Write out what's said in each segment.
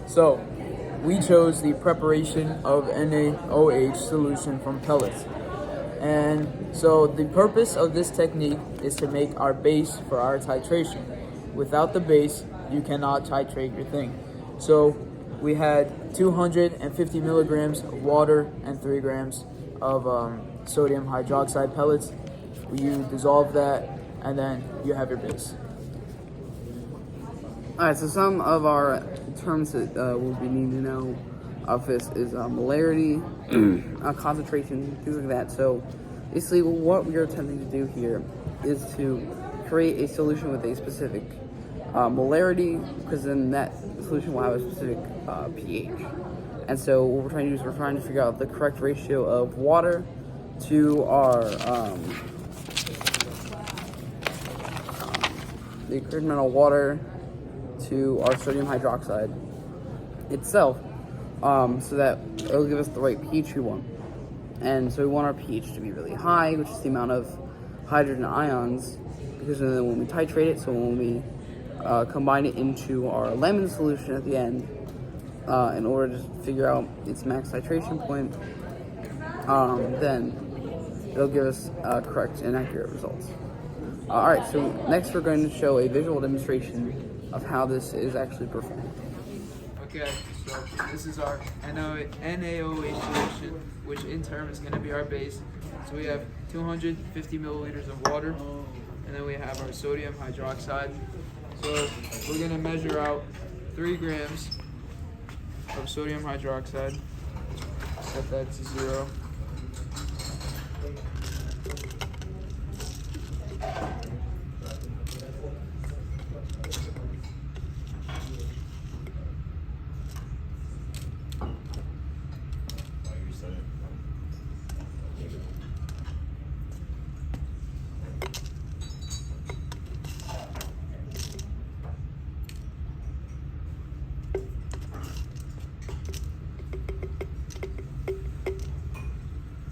So, we chose the preparation of NaOH solution from pellets. And so the purpose of this technique is to make our base for our titration. Without the base, you cannot titrate your thing. So we had 250 milligrams of water and 3 grams of sodium hydroxide pellets. You dissolve that, and then you have your base. Alright, so some of our terms that we'll be needing to know of this is molarity, concentration, things like that. So basically what we are attempting to do here is to create a solution with a specific molarity, because then that solution will have a specific pH. And so what we're trying to do is we're trying to figure out the correct ratio of water to our the correct amount of water to our sodium hydroxide itself, so that it'll give us the right pH we want. And so we want our pH to be really high, which is the amount of hydrogen ions, because then when we titrate it, so when we combine it into our lemon solution at the end, in order to figure out its max titration point, then it'll give us correct and accurate results. Alright, so next we're going to show a visual demonstration of how this is actually performed. Okay, so this is our NaOH solution, which in turn is going to be our base. So we have 250 milliliters of water, and then we have our sodium hydroxide. So we're going to measure out 3 grams of sodium hydroxide, set that to 0.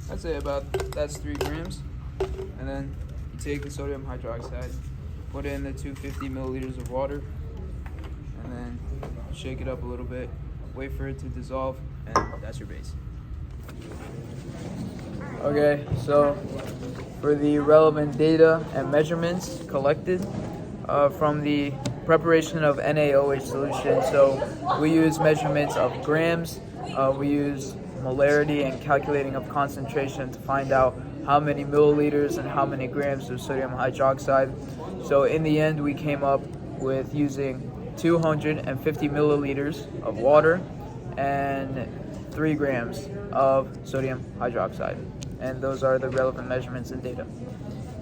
I'd say that's 3 grams. And then you take the sodium hydroxide, put it in the 250 milliliters of water, and then shake it up a little bit, wait for it to dissolve, and that's your base. Okay, so for the relevant data and measurements collected from the preparation of NaOH solution, so we use measurements of grams, we use molarity and calculating of concentration to find out how many milliliters and how many grams of sodium hydroxide. So in the end, we came up with using 250 milliliters of water and 3 grams of sodium hydroxide. And those are the relevant measurements and data.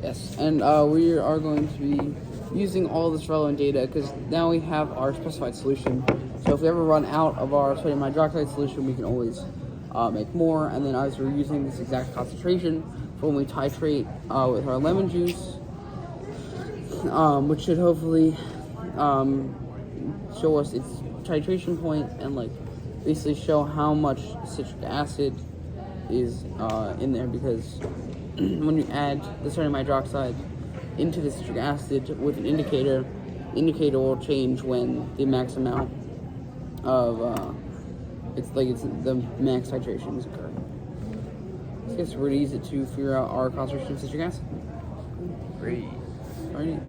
Yes, and we are going to be using all this relevant data because now we have our specified solution. So if we ever run out of our sodium hydroxide solution, we can always make more. And then as we're using this exact concentration for when we titrate with our lemon juice, which should hopefully show us its titration point and like basically show how much citric acid is in there, because when you add the sodium hydroxide into the citric acid with an indicator, the indicator will change when the max amount of it's the max titration is occurring. So I guess we're going to use it to figure out our concentration of citric acid. Great. Alrighty.